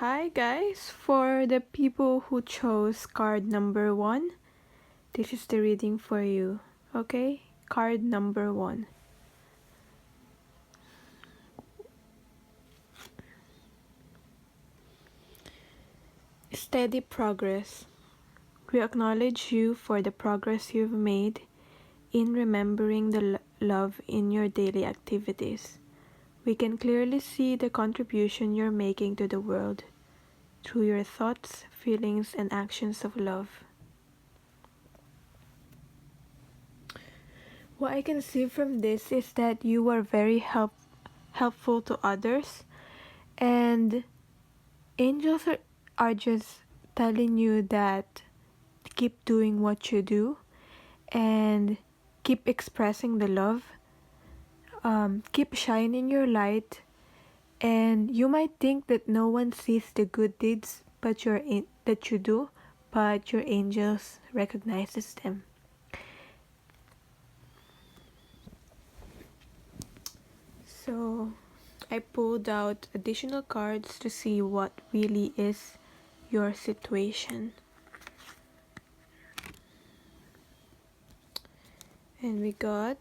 Hi guys, for the people who chose card number 1, this is the reading for you, okay? Card number 1. Steady progress. We acknowledge you for the progress you've made in remembering the love in your daily activities. We can clearly see the contribution you're making to the world through your thoughts, feelings, and actions of love. What I can see from this is that you are very helpful to others, and angels are just telling you that keep doing what you do and keep expressing the love, keep shining your light. And you might think that no one sees the good deeds that you do, but your angels recognizes them. So I pulled out additional cards to see what really is your situation. And we got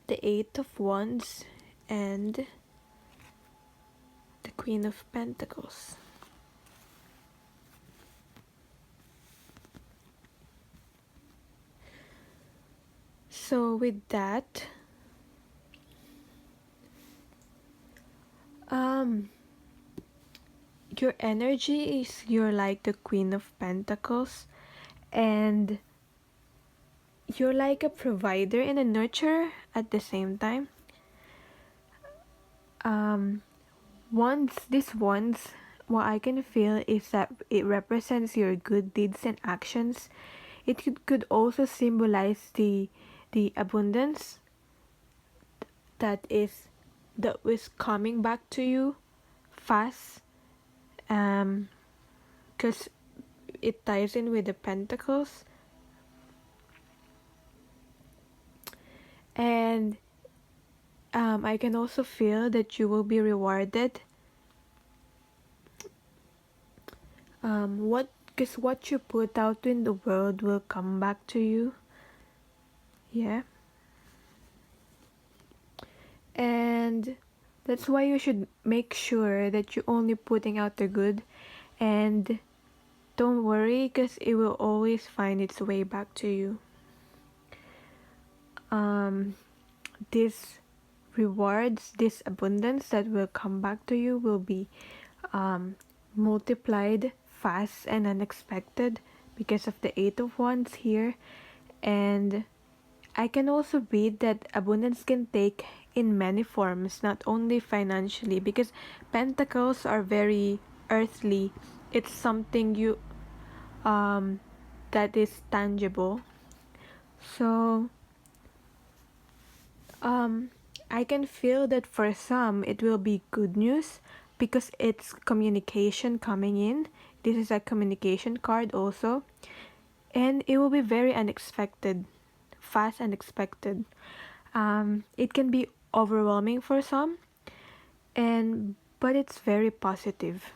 the 8 of Wands and the Queen of Pentacles. So with that, your energy is you're like the Queen of Pentacles, and you're like a provider and a nurturer at the same time. This once, what I can feel is that it represents your good deeds and actions. It could also symbolize the abundance that was coming back to you fast, because it ties in with the Pentacles. And I can also feel that you will be rewarded. Because what you put out in the world will come back to you. Yeah. And that's why you should make sure that you're only putting out the good, and don't worry, because it will always find its way back to you. These rewards, this abundance that will come back to you will be multiplied fast and unexpected because of the 8 of Wands here. And I can also read that abundance can take in many forms, not only financially, because pentacles are very earthly. It's something you that is tangible. So I can feel that for some it will be good news because it's communication coming in. This is a communication card also, and it will be very unexpected, fast and expected. It can be overwhelming for some, but it's very positive.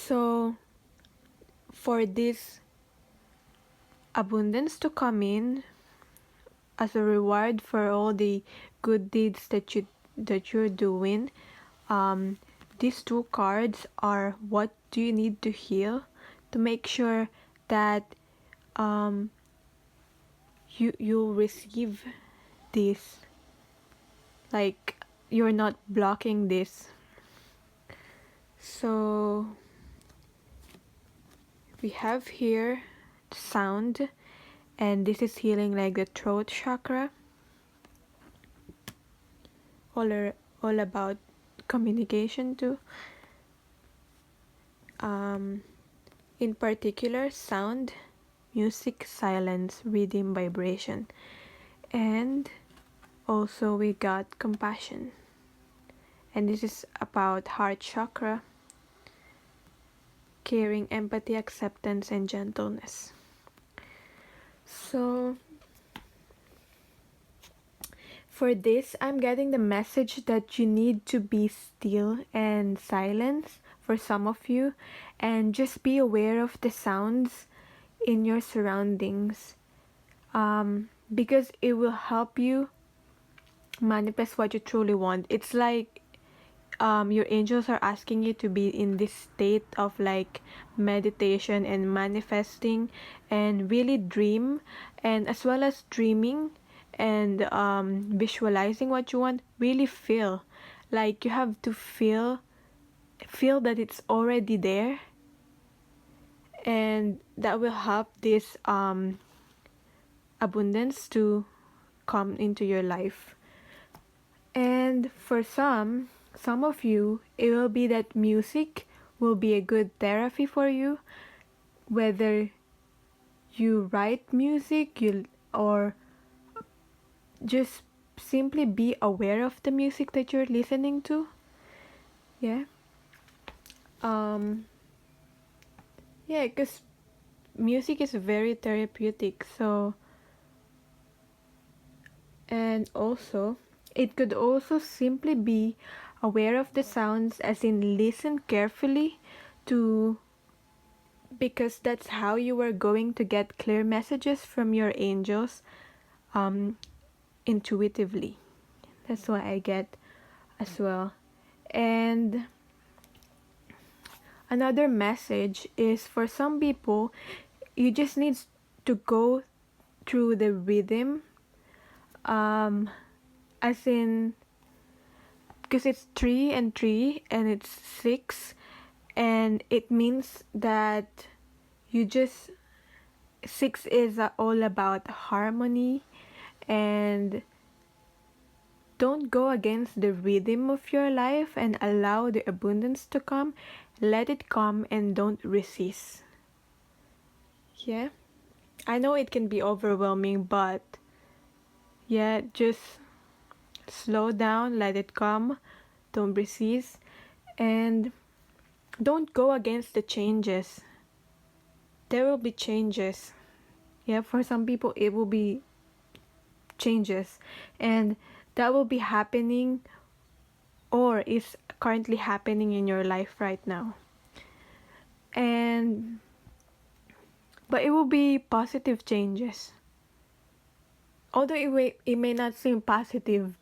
So for this abundance to come in as a reward for all the good deeds that you're doing, these two cards are what do you need to heal to make sure that you'll receive this, like you're not blocking this. So we have here sound, and this is healing like the throat chakra, all about communication too. In particular, sound, music, silence, rhythm, vibration. And also we got compassion, and this is about heart chakra, caring, empathy, acceptance, and gentleness. So for this, I'm getting the message that you need to be still and silence for some of you, and just be aware of the sounds in your surroundings, because it will help you manifest what you truly want. It's like your angels are asking you to be in this state of like meditation and manifesting, and really dream, and as well as dreaming and visualizing what you want. Really feel like you have to feel that it's already there, and that will help this abundance to come into your life. And for some of you, it will be that music will be a good therapy for you, whether you write music, or just simply be aware of the music that you're listening to. Yeah. Um yeah, because music is very therapeutic. So, and also it could also simply be aware of the sounds, as in listen carefully to, because that's how you are going to get clear messages from your angels, um intuitively. That's what I get as well. And another message is, for some people, you just need to go through the rhythm, um as in, because it's 3 and 3 and it's 6, and it means that you just, 6 is all about harmony, and don't go against the rhythm of your life and allow the abundance to come. Let it come and don't resist. Yeah, I know it can be overwhelming, but yeah, just slow down, let it come, don't resist, and don't go against the changes. There will be changes. Yeah, for some people, it will be changes, and that will be happening or is currently happening in your life right now. And but it will be positive changes. Although it may not seem positive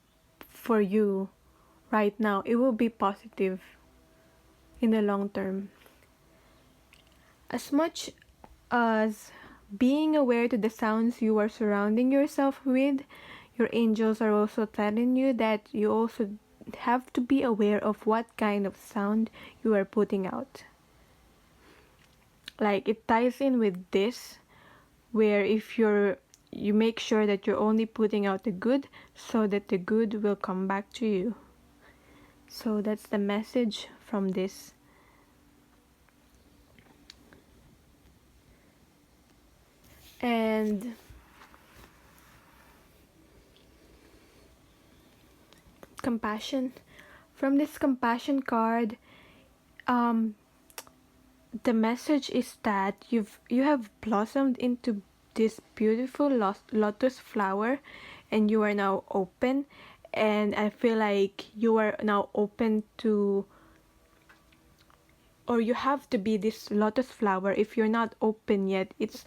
for you right now, it will be positive in the long term. As much as being aware to the sounds you are surrounding yourself with, your angels are also telling you that you also have to be aware of what kind of sound you are putting out. Like, it ties in with this, where if you make sure that you're only putting out the good, so that the good will come back to you. So that's the message from this. And compassion, from this compassion card, um the message is that you have blossomed into this beautiful lotus flower, and you are now open, and I feel like you are now open to, or you have to be this lotus flower. If you're not open yet, it's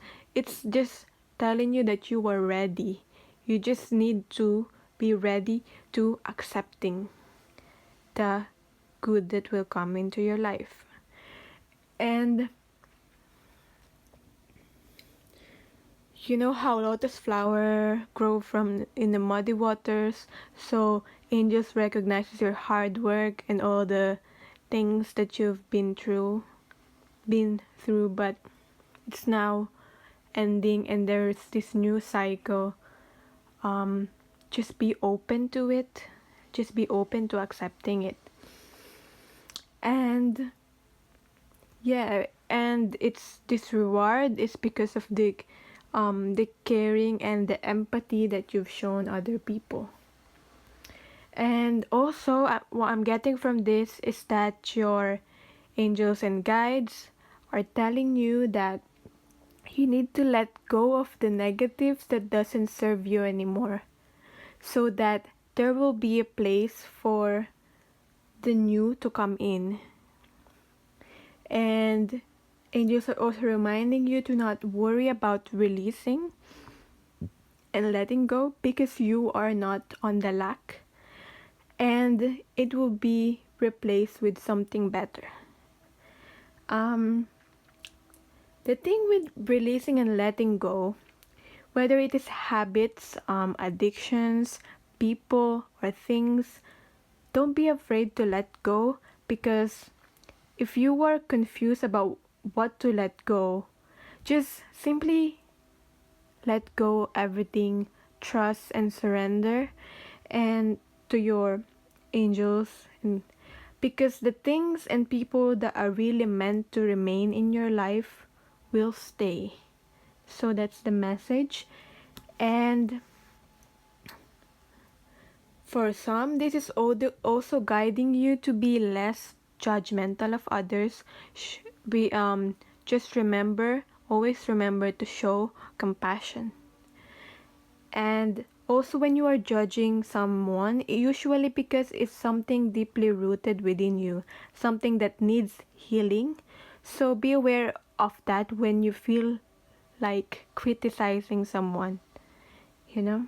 just telling you that you are ready. You just need to be ready to accepting the good that will come into your life. And you know how lotus flower grow from in the muddy waters, so angels recognizes your hard work and all the things that you've been through, but it's now ending and there's this new cycle. Just be open to it, just be open to accepting it. And yeah, and it's this reward is because of the caring and the empathy that you've shown other people. And also, what I'm getting from this is that your angels and guides are telling you that You need to let go of the negatives that doesn't serve you anymore, so that there will be a place for the new to come in. And angels are also reminding you to not worry about releasing and letting go, because you are not on the lack, and it will be replaced with something better. The thing with releasing and letting go, whether it is habits, addictions, people, or things, don't be afraid to let go, because if you are confused about what to let go, just simply let go everything, trust and surrender and to your angels, and because the things and people that are really meant to remain in your life will stay. So that's the message. And for some, this is also guiding you to be less judgmental of others. We just always remember to show compassion. And also, when you are judging someone, usually because it's something deeply rooted within you, something that needs healing. So be aware of that when you feel like criticizing someone, you know.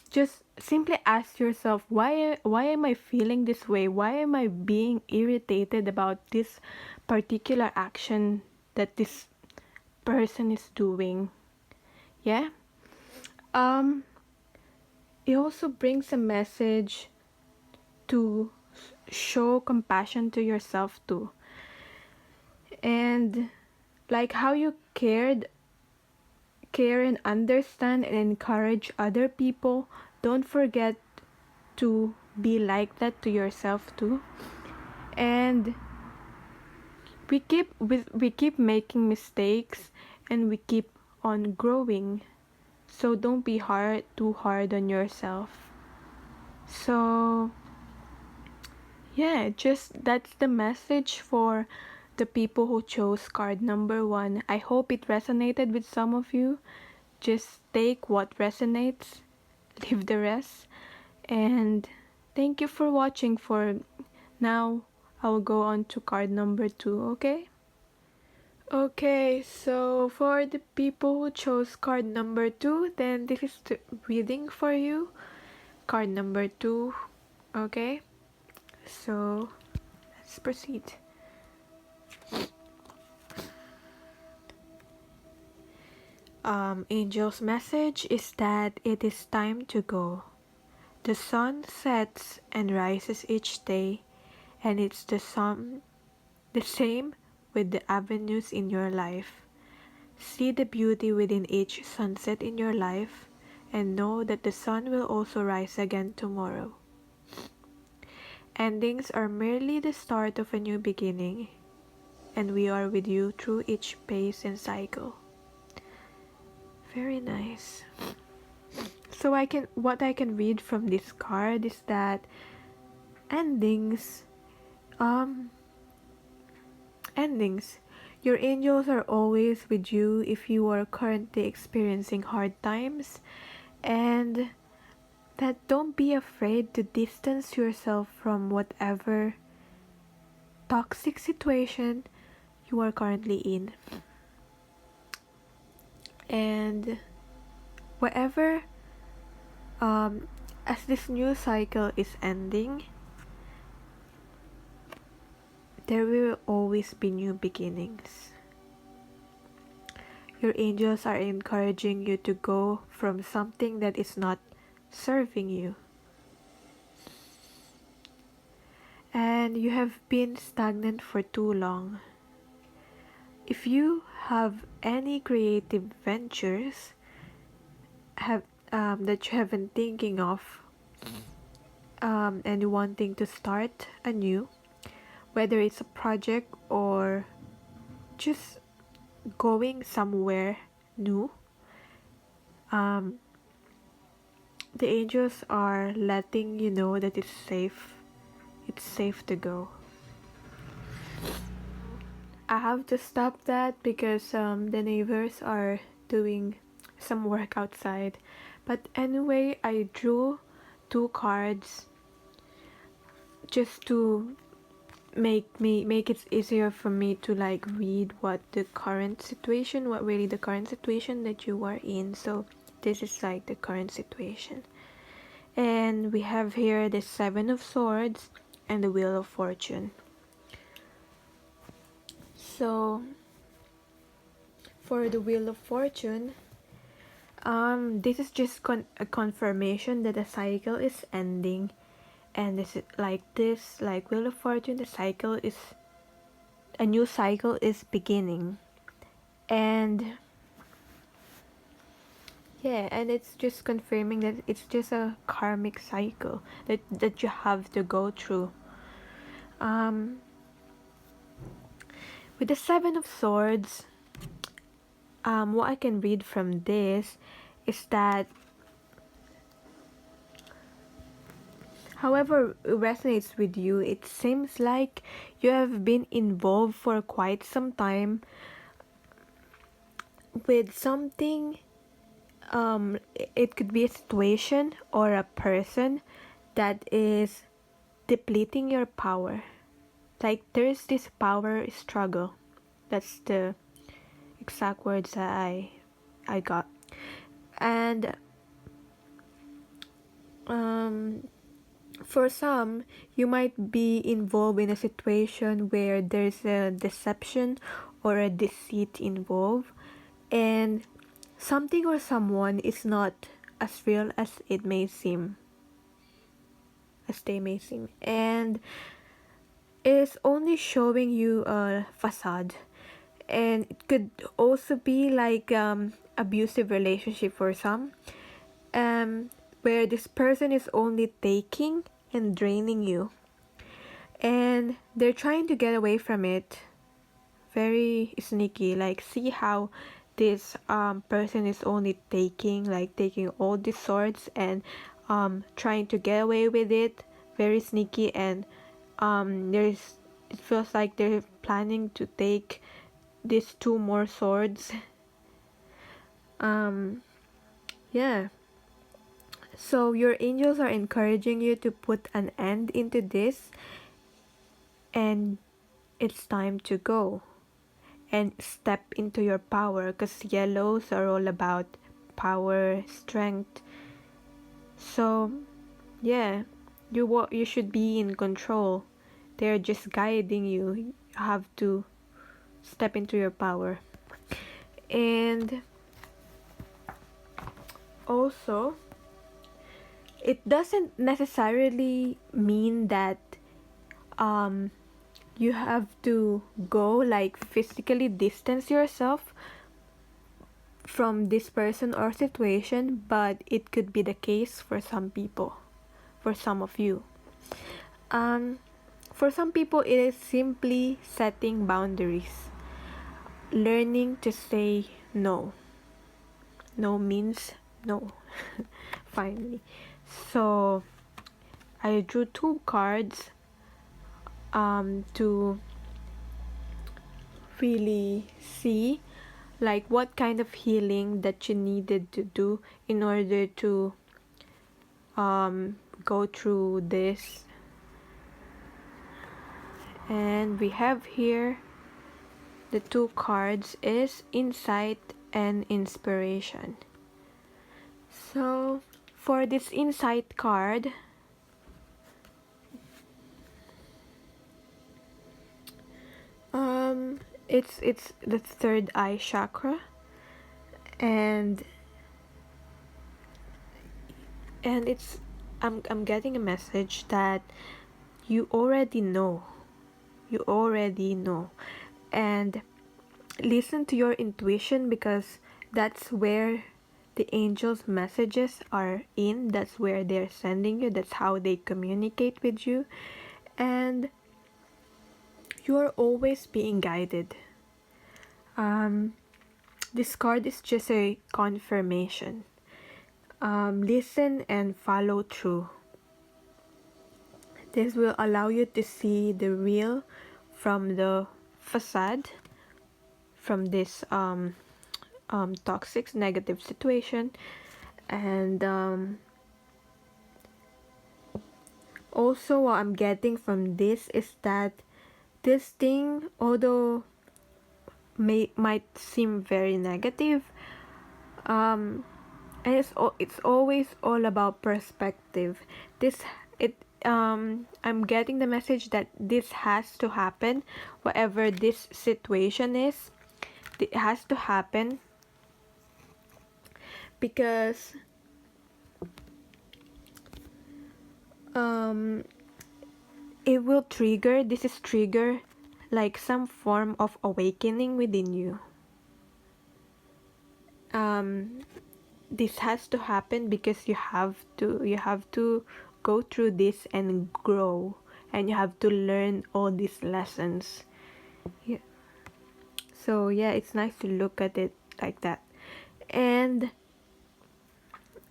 Just simply ask yourself, why am I feeling this way? Why am I being irritated about this particular action that this person is doing? Yeah. um it also brings a message to show compassion to yourself too, and like how you care and understand and encourage other people. Don't forget to be like that to yourself too. And we keep making mistakes, and we keep on growing, so don't be too hard on yourself. So yeah, just that's the message for the people who chose card number 1. I hope it resonated with some of you. Just take what resonates, leave the rest. And thank you for watching. For now, I'll go on to card number 2, okay? Okay, so for the people who chose card number 2, then this is the reading for you. Card number 2, okay? So let's proceed. Angel's message is that it is time to go. The sun sets and rises each day, and it's the same with the avenues in your life. See the beauty within each sunset in your life, and know that the sun will also rise again tomorrow. Endings are merely the start of a new beginning, and we are with you through each phase and cycle. Very nice. So what I can read from this card is that endings, endings. Your angels are always with you if you are currently experiencing hard times, and that don't be afraid to distance yourself from whatever toxic situation you are currently in. And whatever, as this new cycle is ending, there will always be new beginnings. Your angels are encouraging you to go from something that is not serving you. And you have been stagnant for too long. If you have any creative ventures that you have been thinking of, and wanting to start anew, whether it's a project or just going somewhere new, the angels are letting you know that it's safe to go. I have to stop that because the neighbors are doing some work outside. But anyway, I drew two cards just to make it easier for me to like read what really the current situation that you are in. So this is like the current situation. And we have here the Seven of Swords and the Wheel of Fortune. So for the Wheel of Fortune, this is just a confirmation that the cycle is ending, and this Wheel of Fortune, the cycle is a new cycle is beginning, and yeah, and it's just confirming that it's just a karmic cycle that you have to go through. With the Seven of Swords, what I can read from this is that however it resonates with you, it seems like you have been involved for quite some time with something. It could be a situation or a person that is depleting your power. Like there's this power struggle. That's the exact words that I got. And for some, you might be involved in a situation where there's a deception or a deceit involved, and something or someone is not as real as it may seem, as they may seem, and is only showing you a facade. And it could also be like abusive relationship for some, where this person is only taking and draining you, and they're trying to get away from it. Very sneaky. Like see how this person is only taking all these swords and trying to get away with it. Very sneaky, and it feels like they're planning to take these two more swords. Yeah, so your angels are encouraging you to put an end into this, and it's time to go and step into your power, because yellows are all about power, strength. So yeah, you should be in control. They're just guiding you. You have to step into your power. And also, it doesn't necessarily mean that you have to go like physically distance yourself from this person or situation, but it could be the case for some people, for some of you. For some people, it is simply setting boundaries, learning to say no. No means no. Finally. So I drew two cards to really see like what kind of healing that you needed to do in order to go through this. And we have here the two cards is insight and inspiration. So for this insight card, it's the third eye chakra, and it's I'm getting a message that you already know. You already know. And listen to your intuition, because that's where the angels' messages are in. That's where they're sending you. That's how they communicate with you. And you are always being guided. This card is just a confirmation. Listen and follow through. This will allow you to see the real from the facade from this toxic negative situation. And also what I'm getting from this is that this thing, although might seem very negative, and it's always all about perspective. I'm getting the message that this has to happen. Whatever this situation is, it has to happen, because it will trigger like some form of awakening within you. This has to happen because you have to go through this and grow, and you have to learn all these lessons. Yeah. So yeah, it's nice to look at it like that. And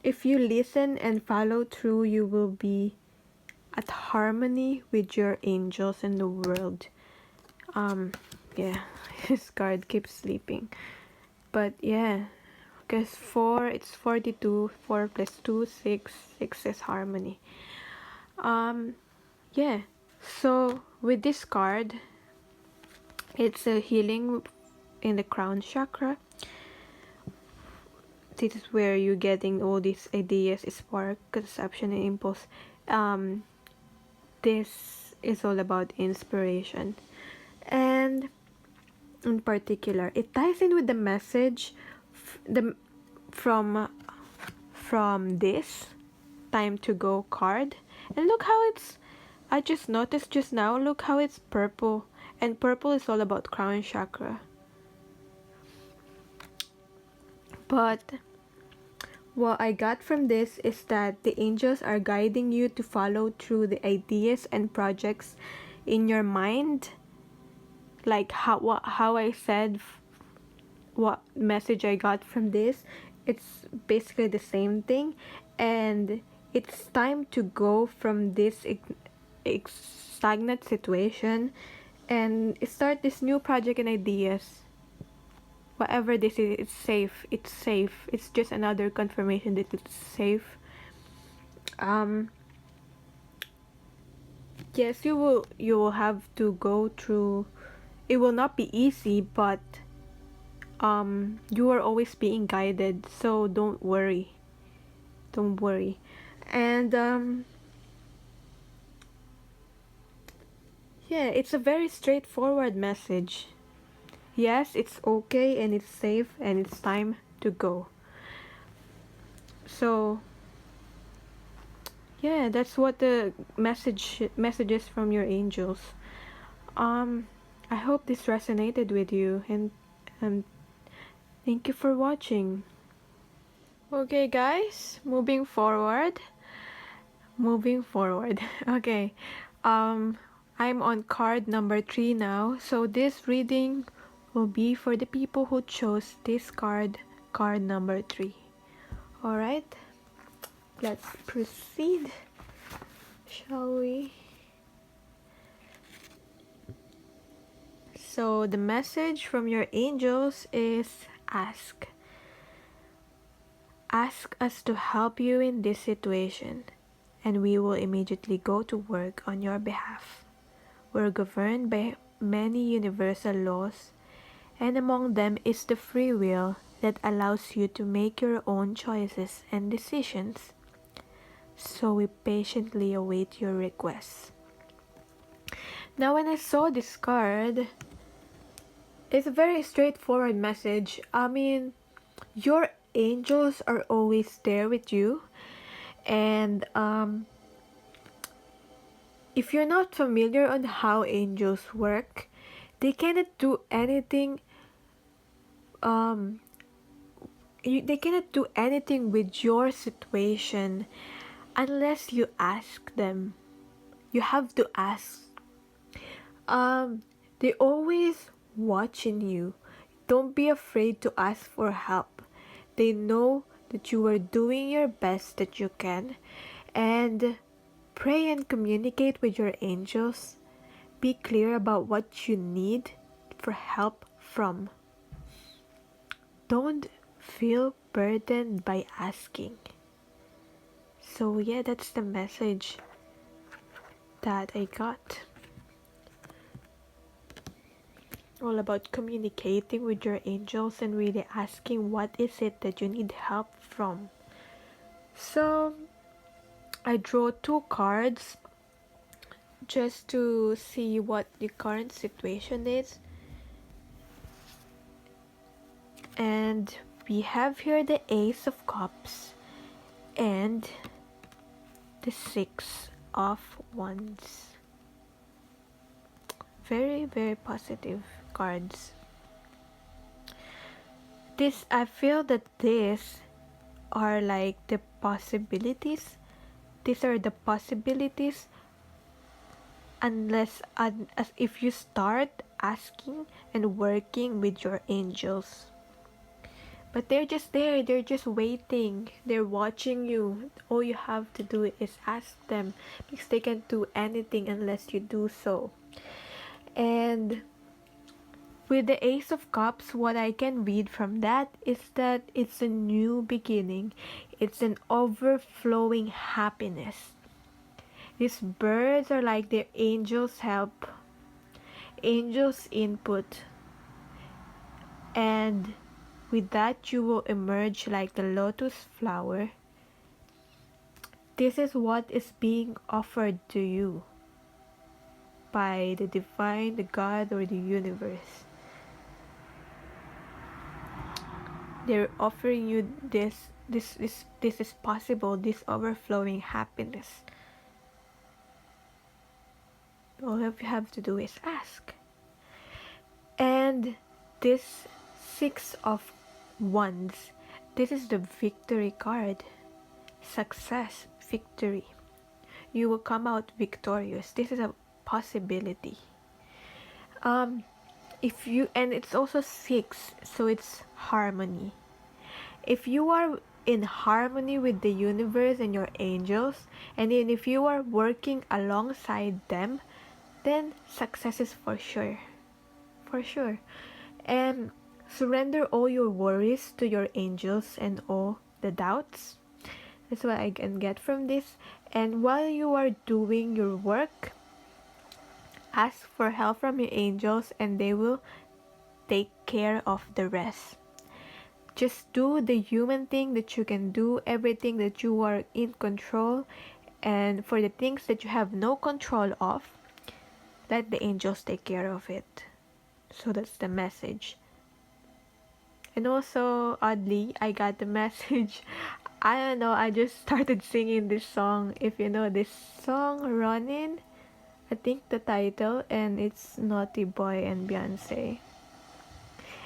if you listen and follow through, you will be at harmony with your angels and the world. Yeah, his card keeps sleeping. But yeah, because 4, it's 42. 4 plus 2, 6. 6 is harmony. Yeah. So with this card, it's a healing in the crown chakra. This is where you're getting all these ideas, spark, conception, and impulse. This is all about inspiration. And in particular, it ties in with the message from this time to go card. And look how it's, I just noticed just now, look how it's purple, and purple is all about crown chakra. But what I got from this is that the angels are guiding you to follow through the ideas and projects in your mind, like how I said, what message I got from this. It's basically the same thing, and it's time to go from this stagnant situation and start this new project and ideas. Whatever this is, it's safe. It's safe. It's just another confirmation that it's safe. Yes, you will have to go through. It will not be easy, but you are always being guided, so don't worry. Don't worry. And yeah, it's a very straightforward message. Yes, it's okay and it's safe and it's time to go. So yeah, that's what the messages from your angels. I hope this resonated with you, and thank you for watching. Okay guys, moving forward. Okay. I'm on card number 3 now. So this reading will be for the people who chose this card number 3. All right. Let's proceed. Shall we? So the message from your angels is ask. Ask us to help you in this situation, and we will immediately go to work on your behalf. We're governed by many universal laws, and among them is the free will that allows you to make your own choices and decisions. So we patiently await your requests. Now when I saw this card, it's a very straightforward message. I mean, your angels are always there with you, and if you're not familiar on how angels work, they cannot do anything. They cannot do anything with your situation unless you ask them. You have to ask. They always watching you. Don't be afraid to ask for help. They know that you are doing your best that you can, and pray and communicate with your angels. Be clear about what you need for help from. Don't feel burdened by asking. So yeah, that's the message that I got. All about communicating with your angels and really asking what is it that you need help from. So I draw 2 cards just to see what the current situation is. And we have here the Ace of Cups and the 6 of Wands. Very, very positive cards. I feel that these are like the possibilities. These are the possibilities unless as if you start asking and working with your angels. But they're just there, they're just waiting, they're watching you. All you have to do is ask them, because they can't do anything unless you do so. And with the Ace of Cups, what I can read from that is that it's a new beginning. It's an overflowing happiness. These birds are like the angels' help, angels' input. And with that, you will emerge like the lotus flower. This is what is being offered to you by the divine, the God, or the universe. They're offering you this is possible, this overflowing happiness. All you have to do is ask. And this 6 of Wands, this is the victory card. Success, victory. You will come out victorious. This is a possibility. If you, and it's also 6, so it's harmony. If you are in harmony with the universe and your angels, and then if you are working alongside them, then success is for sure. For sure. And surrender all your worries to your angels and all the doubts. That's what I can get from this. And while you are doing your work, ask for help from your angels and they will take care of the rest. Just do the human thing that you can do, everything that you are in control, and for the things that you have no control of, let the angels take care of it. So that's the message. And also, oddly, I got the message. I don't know, I just started singing this song. If you know this song, Running, I think the title, and it's Naughty Boy and Beyonce.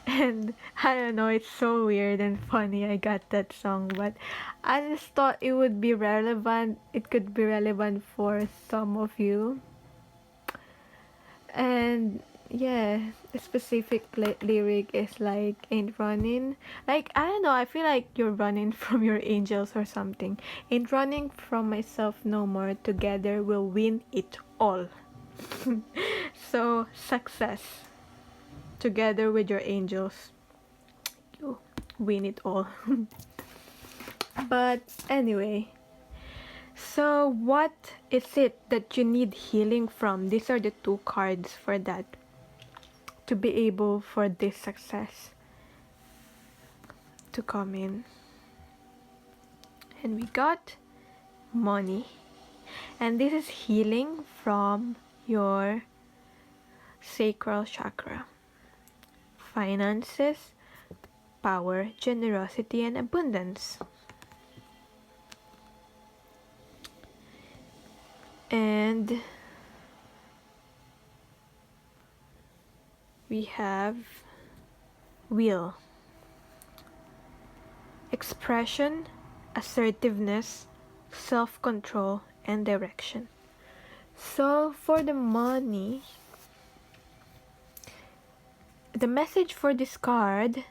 And I don't know, it's so weird and funny I got that song, but I just thought it would be relevant. It could be relevant for some of you. And yeah, the specific lyric is like, ain't running. Like, I don't know, I feel like you're running from your angels or something. Ain't running from myself no more. Together we'll win it all. So, success. Together with your angels, you win it all. But anyway, so what is it that you need healing from? These are the 2 cards for that, to be able for this success to come in. And we got money, and this is healing from your sacral chakra. Finances, power, generosity, and abundance. And we have will, expression, assertiveness, self-control, and direction. So for the money, the message for this card,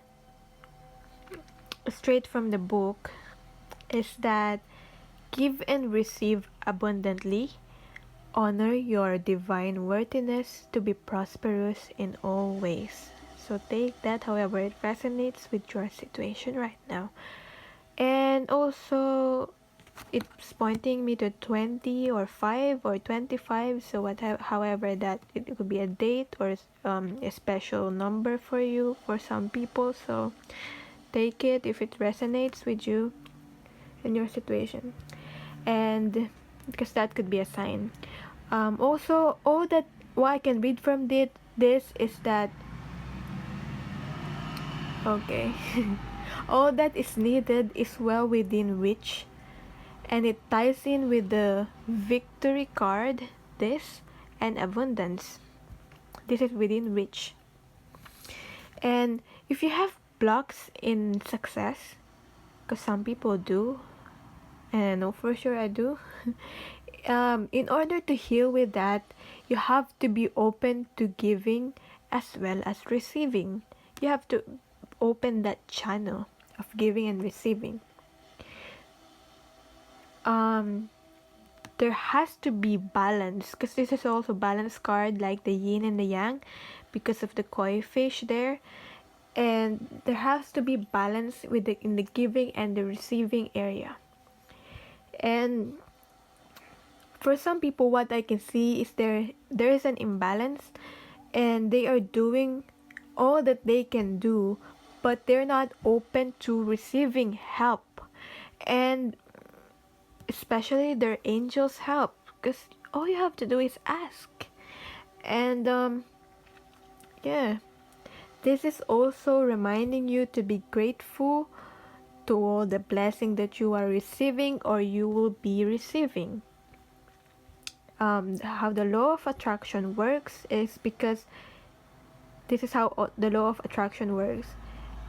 straight from the book, is that give and receive abundantly, honor your divine worthiness to be prosperous in all ways. So take that however it resonates with your situation right now. And also, it's pointing me to 20 or 5 or 25, so however that it could be a date or a special number for you for some people. So take it if it resonates with you in your situation, and because that could be a sign. Also, all that what I can read from this is that okay. All that is needed is well within reach, and it ties in with the victory card, this, and abundance. This is within reach. And if you have blocks in success, because some people do, and I know for sure I do, in order to heal with that, you have to be open to giving as well as receiving. You have to open that channel of giving and receiving. There has to be balance, because this is also balance card, like the yin and the yang, because of the koi fish there. And there has to be balance with in the giving and the receiving area. And for some people, what I can see is there is an imbalance, and they are doing all that they can do, but they're not open to receiving help, and especially their angels help, because all you have to do is ask. And yeah, this is also reminding you to be grateful to all the blessing that you are receiving or you will be receiving. How the law of attraction works is because this is how the law of attraction works.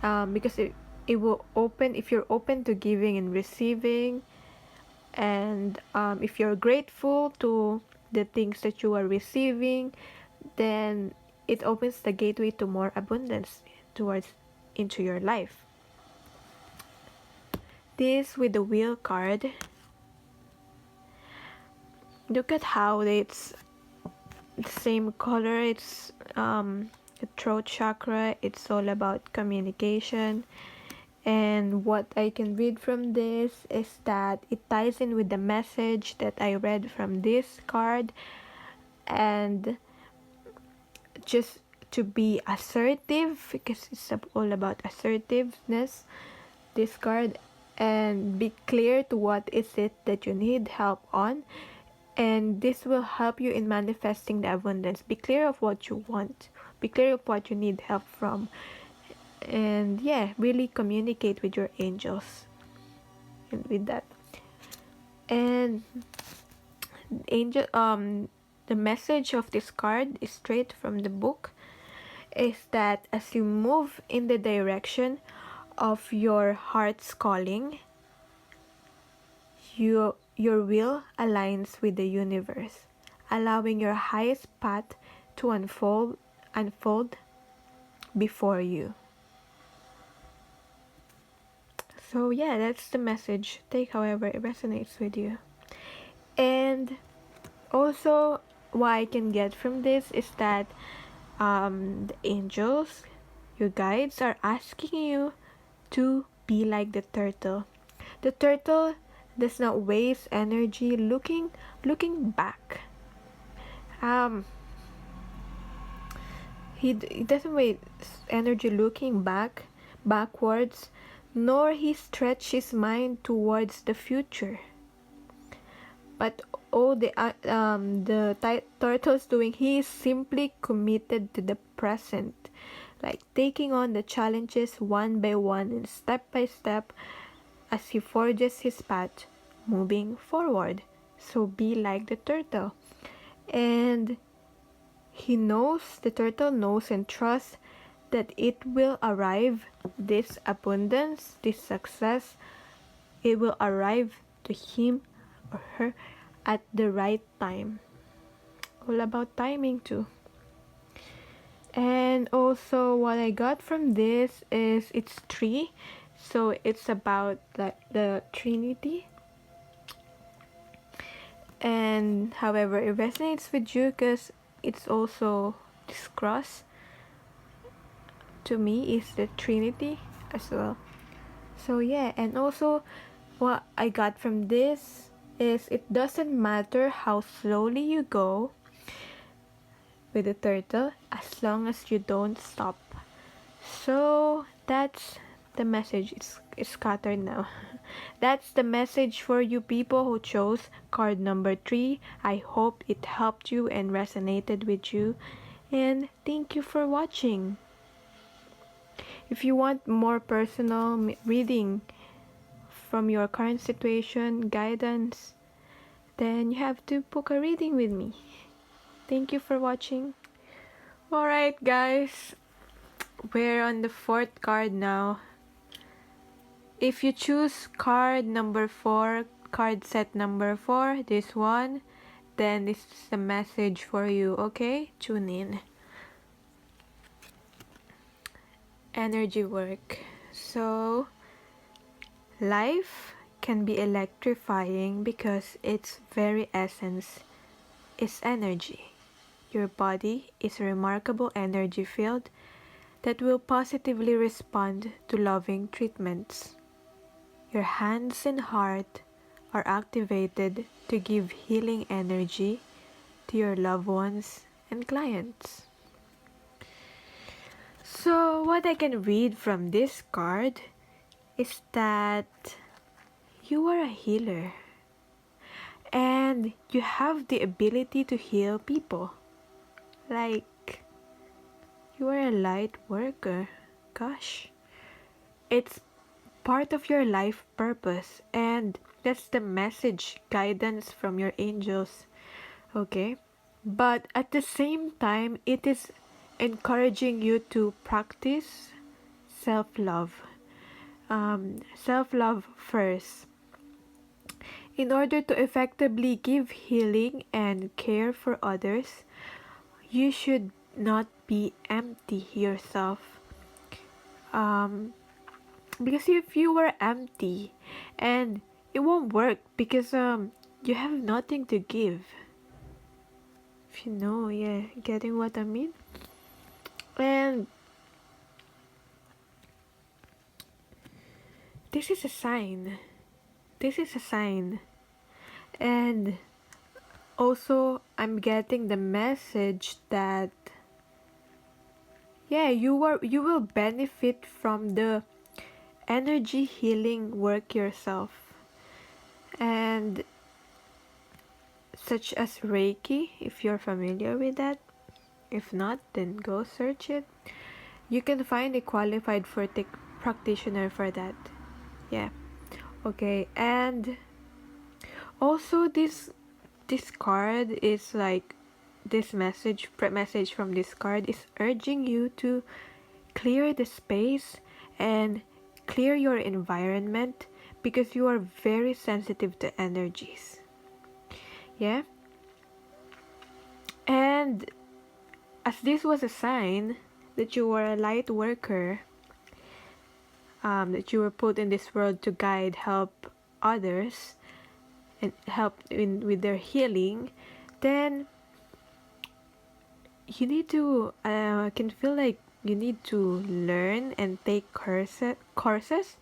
Because it will open, if you're open to giving and receiving, and if you're grateful to the things that you are receiving, then it opens the gateway to more abundance towards into your life. This with the wheel card, look at how it's the same color. It's the throat chakra. It's all about communication. And what I can read from this is that it ties in with the message that I read from this card, and just to be assertive, because it's all about assertiveness, this card, and be clear to what is it that you need help on, and this will help you in manifesting the abundance. Be clear of what you want, be clear of what you need help from, and yeah, really communicate with your angels and with that. And angel the message of this card is straight from the book, is that as you move in the direction of your heart's calling, your will aligns with the universe, allowing your highest path to unfold before you. So yeah, that's the message. Take however it resonates with you. And also, what I can get from this is that the angels, your guides, are asking you to be like the turtle. The turtle does not waste energy looking back. He doesn't waste energy looking backwards, nor he stretch his mind towards the future. But all the turtle's doing, he is simply committed to the present, like taking on the challenges one by one and step by step as he forges his path, moving forward. So be like the turtle. And the turtle knows and trusts that it will arrive, this abundance, this success, it will arrive to him or her at the right time. All about timing too. And also what I got from this is it's 3, so it's about the Trinity. And however, it resonates with you because it's also this cross to me is the Trinity as well. So yeah, and also what I got from this is it doesn't matter how slowly you go with the turtle as long as you don't stop. So that's the message. It's scattered now. That's the message for you people who chose card number 3. I hope it helped you and resonated with you. And thank you for watching. If you want more personal reading from your current situation, guidance, then you have to book a reading with me. Thank you for watching. Alright guys, we're on the 4th card now. If you choose card number 4, card set number 4, this one, then this is the message for you, okay? Tune in. Energy work. So, life can be electrifying because its very essence is energy. Your body is a remarkable energy field that will positively respond to loving treatments. Your hands and heart are activated to give healing energy to your loved ones and clients. So, what I can read from this card is that you are a healer and you have the ability to heal people. Like, you are a light worker. Gosh, it's part of your life purpose, and that's the message, guidance from your angels. Okay, but at the same time, it is encouraging you to practice self-love. Self-love first. In order to effectively give healing and care for others, you should not be empty yourself. Because if you were empty, and it won't work because you have nothing to give. If you know, yeah, getting what I mean. And this is a sign. This is a sign. And also, I'm getting the message that yeah, you will benefit from the energy healing work yourself, and such as Reiki, if you're familiar with that. If not, then go search it. You can find a qualified practitioner for that. Yeah. Okay, and also this card is like this message from this card is urging you to clear the space and clear your environment because you are very sensitive to energies. Yeah. And as this was a sign that you were a light worker, that you were put in this world to guide, help others, and help with their healing, then you need to, I can feel like you need to learn and take courses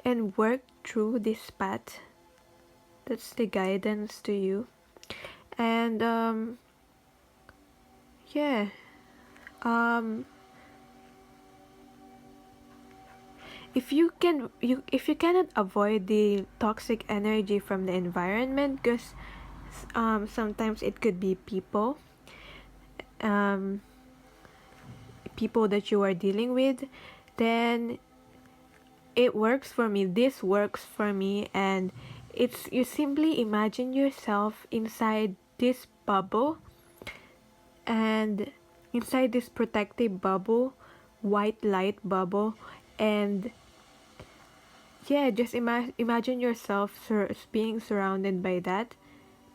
and work through this path. That's the guidance to you. And yeah, if you cannot avoid the toxic energy from the environment, because sometimes it could be people that you are dealing with, then it works for me. This works for me, and it's you simply imagine yourself inside this bubble, and inside this protective bubble, white light bubble, and yeah, just imagine yourself being surrounded by that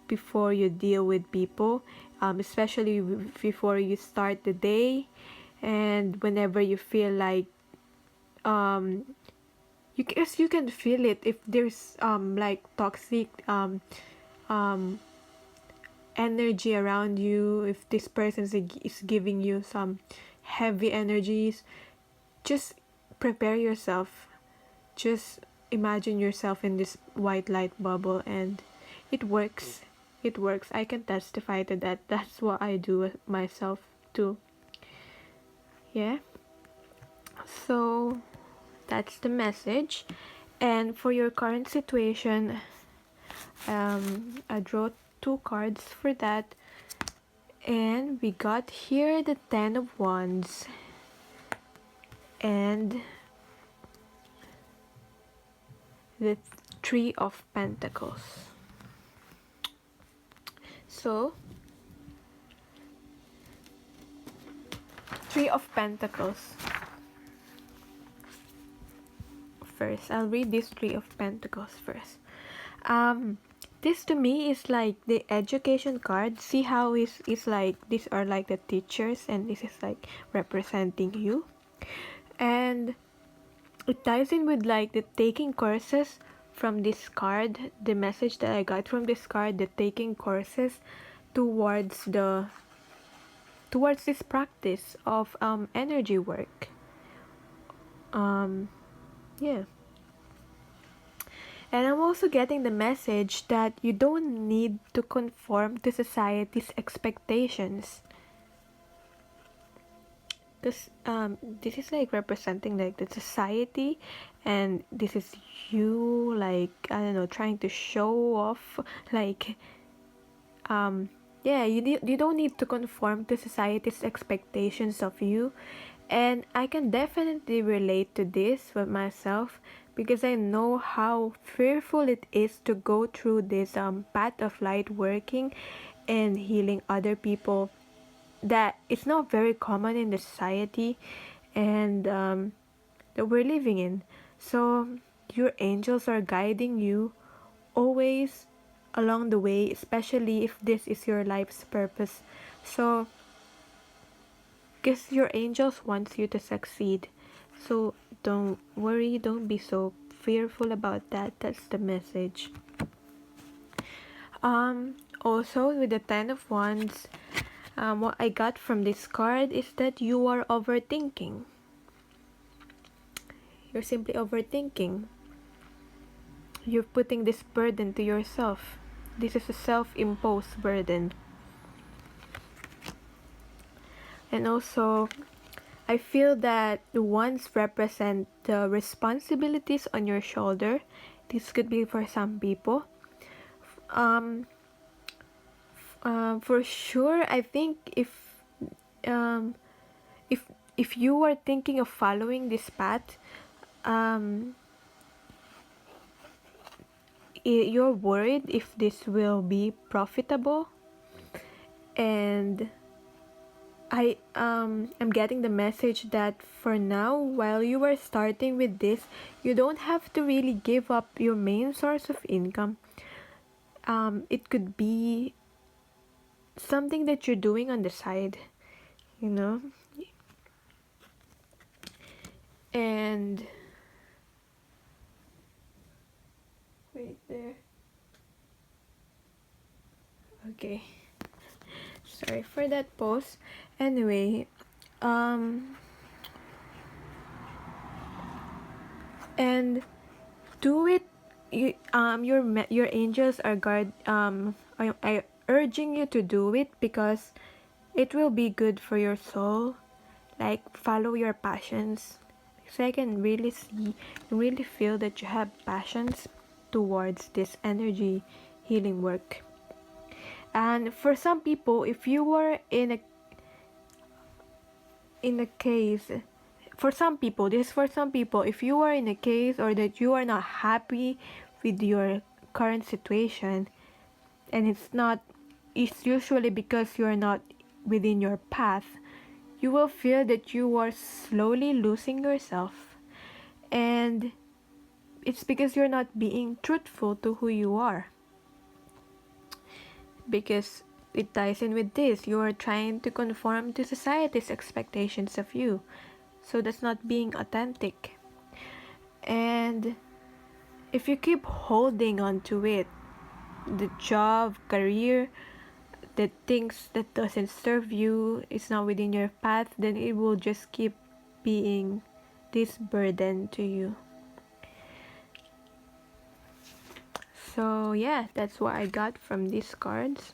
before you deal with people, especially before you start the day, and whenever you feel like you can feel it if there's like toxic energy around you, if this person is giving you some heavy energies, just prepare yourself. Just imagine yourself in this white light bubble, and it works. It works. I can testify to that. That's what I do myself too. Yeah. So that's the message. And for your current situation, I drew 2 cards for that, and we got here the 10 of Wands and the 3 of Pentacles. So 3 of Pentacles. First, I'll read this 3 of Pentacles first. This to me is like the education card. See how is like these are like the teachers, and this is like representing you, and it ties in with like the taking courses from this card. The message that I got from this card, the taking courses towards this practice of energy work. Yeah. And I'm also getting the message that you don't need to conform to society's expectations. Because this is like representing like the society, and this is you, like, I don't know, trying to show off, like, yeah, you don't need to conform to society's expectations of you. And I can definitely relate to this with myself, because I know how fearful it is to go through this path of light working and healing other people, that it's not very common in the society and that we're living in. So your angels are guiding you always along the way, especially if this is your life's purpose. So because your angels wants you to succeed, so don't worry, don't be so fearful about that. That's the message. Also with the 10 of Wands, what I got from this card is that you are overthinking. You're simply overthinking. You're putting this burden to yourself. This is a self-imposed burden. And also, I feel that the wands represent the responsibilities on your shoulder. This could be for some people. For sure, I think um, if you are thinking of following this path, you're worried if this will be profitable, and I'm getting the message that for now, while you are starting with this, you don't have to really give up your main source of income. It could be something that you're doing on the side, you know. And wait there. Okay. Sorry for that pause. Anyway, and do it. Your angels are are urging you to do it because it will be good for your soul. Like, follow your passions. So I can really see, really feel that you have passions towards this energy healing work. And for some people, if you were in a case, for some people, this is for some people, if you are in a case or that you are not happy with your current situation, and it's usually because you are not within your path, you will feel that you are slowly losing yourself, and it's because you're not being truthful to who you are. Because it ties in with this, you are trying to conform to society's expectations of you, so that's not being authentic. And if you keep holding on to it, the job, career, the things that doesn't serve you, is not within your path, then it will just keep being this burden to you. So yeah, that's what I got from these cards.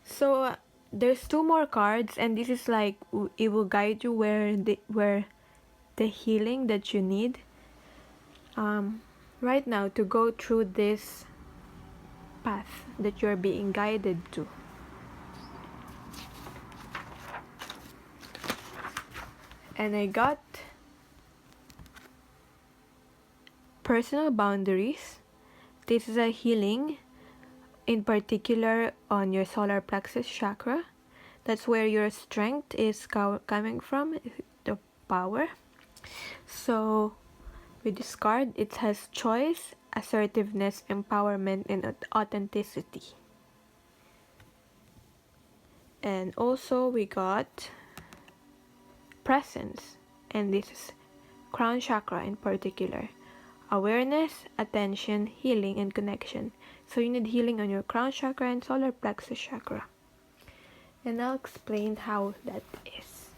So there's two more cards, and this is like it will guide you where the healing that you need right now to go through this path that you're being guided to. And I got personal boundaries. This is a healing, in particular on your solar plexus chakra. That's where your strength is coming from, the power. So with this card, it has choice, assertiveness, empowerment, and authenticity. And also we got presence, and this is crown chakra in particular. Awareness, attention, healing, and connection. So you need healing on your crown chakra and solar plexus chakra. And I'll explain how that is.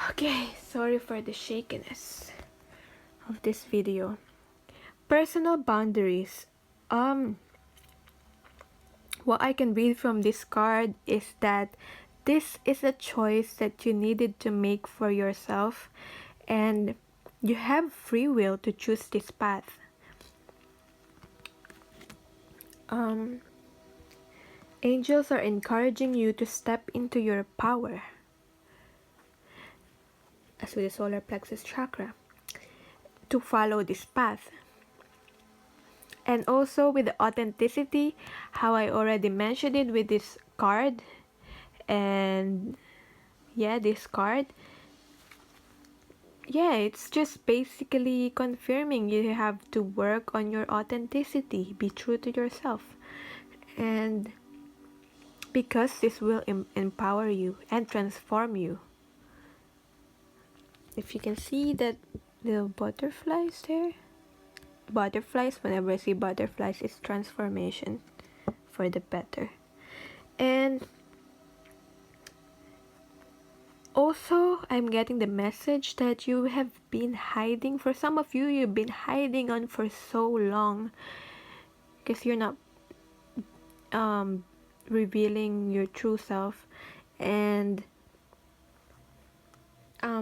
Okay, sorry for the shakiness of this video. Personal boundaries. What I can read from this card is that this is a choice that you needed to make for yourself, and you have free will to choose this path. Angels are encouraging you to step into your power, as with the solar plexus chakra, to follow this path. And also with the authenticity, how I already mentioned it with this card, and yeah, this card, yeah, it's just basically confirming you have to work on your authenticity, be true to yourself, and because this will empower you and transform you. If you can see that little butterflies there, butterflies, whenever I see butterflies, it's transformation for the better. And also, I'm getting the message that you have been hiding. For some of you, you've been hiding on for so long because you're not revealing your true self. And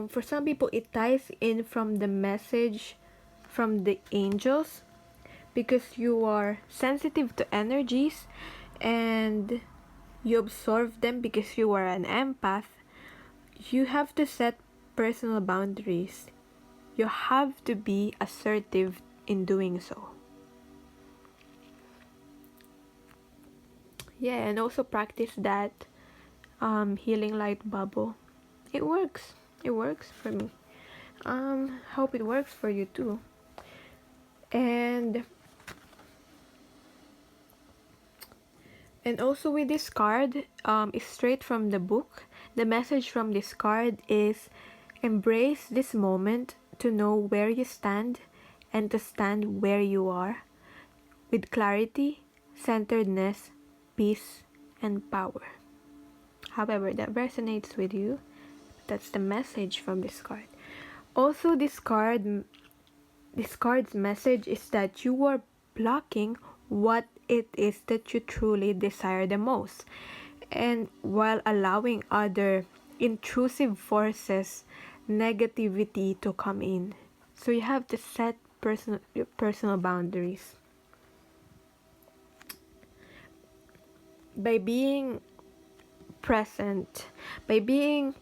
for some people, it ties in from the message from the angels, because you are sensitive to energies and you absorb them because you are an empath. You have to set personal boundaries. You have to be assertive in doing so. Yeah, and also practice that healing light bubble. It works. It works for me. Hope it works for you too. And also with this card, it's straight from the book. The message from this card is embrace this moment to know where you stand and to stand where you are with clarity, centeredness, peace, and power. However that resonates with you, that's the message from this card. Also, this card's message is that you are blocking what it is that you truly desire the most, and while allowing other intrusive forces, negativity to come in. So you have to set personal boundaries. By being present, by being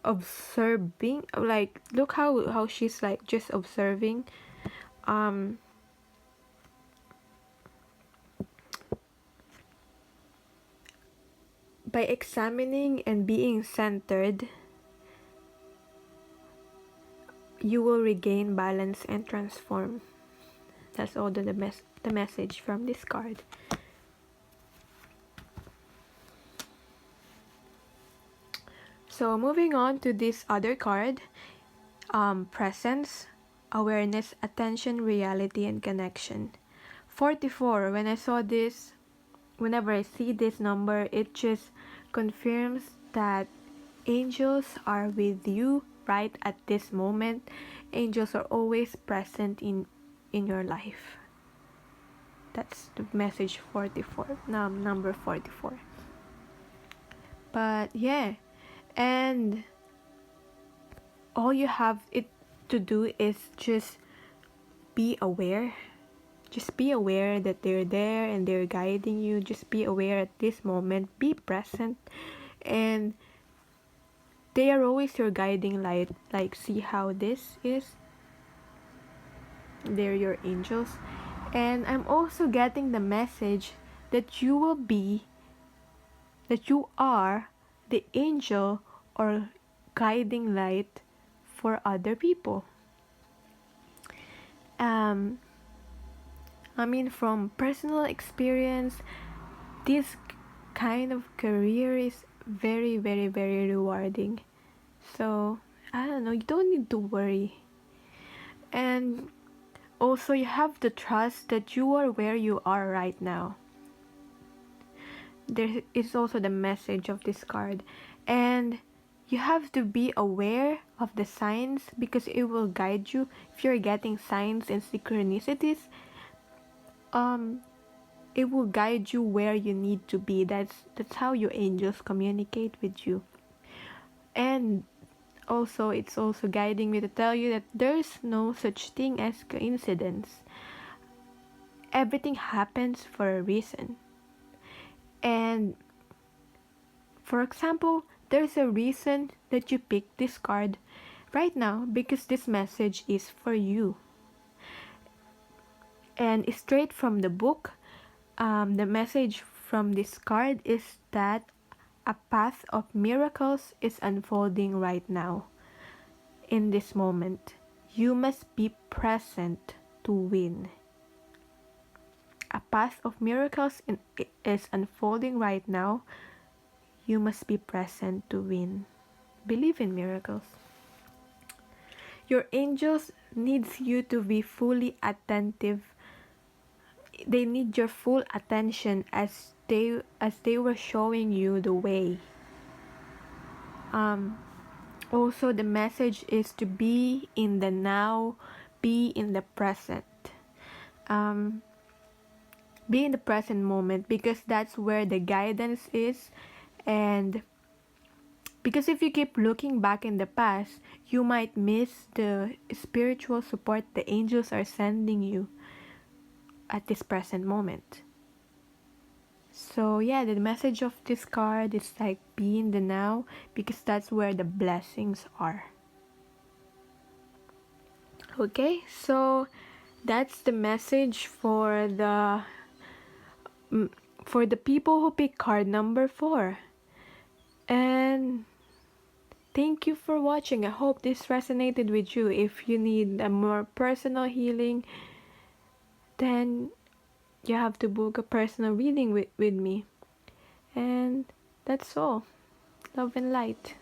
observing, like look how she's like just observing, by examining and being centered, you will regain balance and transform. That's all the message from this card. So moving on to this other card, presence. awareness, attention, reality, and connection. 44, when I saw this, whenever I see this number, it just confirms that angels are with you right at this moment. Angels are always present in your life. That's the message 44, number 44. But yeah, and all you have it to do is just be aware. Just be aware that they're there and they're guiding you. Just be aware at this moment. Be present. And they are always your guiding light. Like, see how this is? They're your angels. And I'm also getting the message that you are the angel or guiding light for other people. From personal experience, this kind of career is very, very, very rewarding. So, I don't know, you don't need to worry. And also, you have to trust that you are where you are right now. There is also the message of this card. And you have to be aware of the signs because it will guide you. If you're getting signs and synchronicities, it will guide you where you need to be. That's how your angels communicate with you. And also, it's also guiding me to tell you that there's no such thing as coincidence. Everything happens for a reason. And for example, there's a reason that you picked this card right now because this message is for you. And straight from the book, the message from this card is that a path of miracles is unfolding right now. In this moment, you must be present to win. A path of miracles is unfolding right now. You must be present to win. Believe in miracles. Your angels needs you to be fully attentive. They need your full attention as they were showing you the way. Also, the message is to be in the now, be in the present. Be in the present moment because that's where the guidance is. And because if you keep looking back in the past, you might miss the spiritual support the angels are sending you at this present moment. So yeah, the message of this card is like be in the now because that's where the blessings are. Okay, so that's the message for the people who pick card number 4. And thank you for watching. I hope this resonated with you. If you need a more personal healing, then you have to book a personal reading with me. And that's all. Love and light.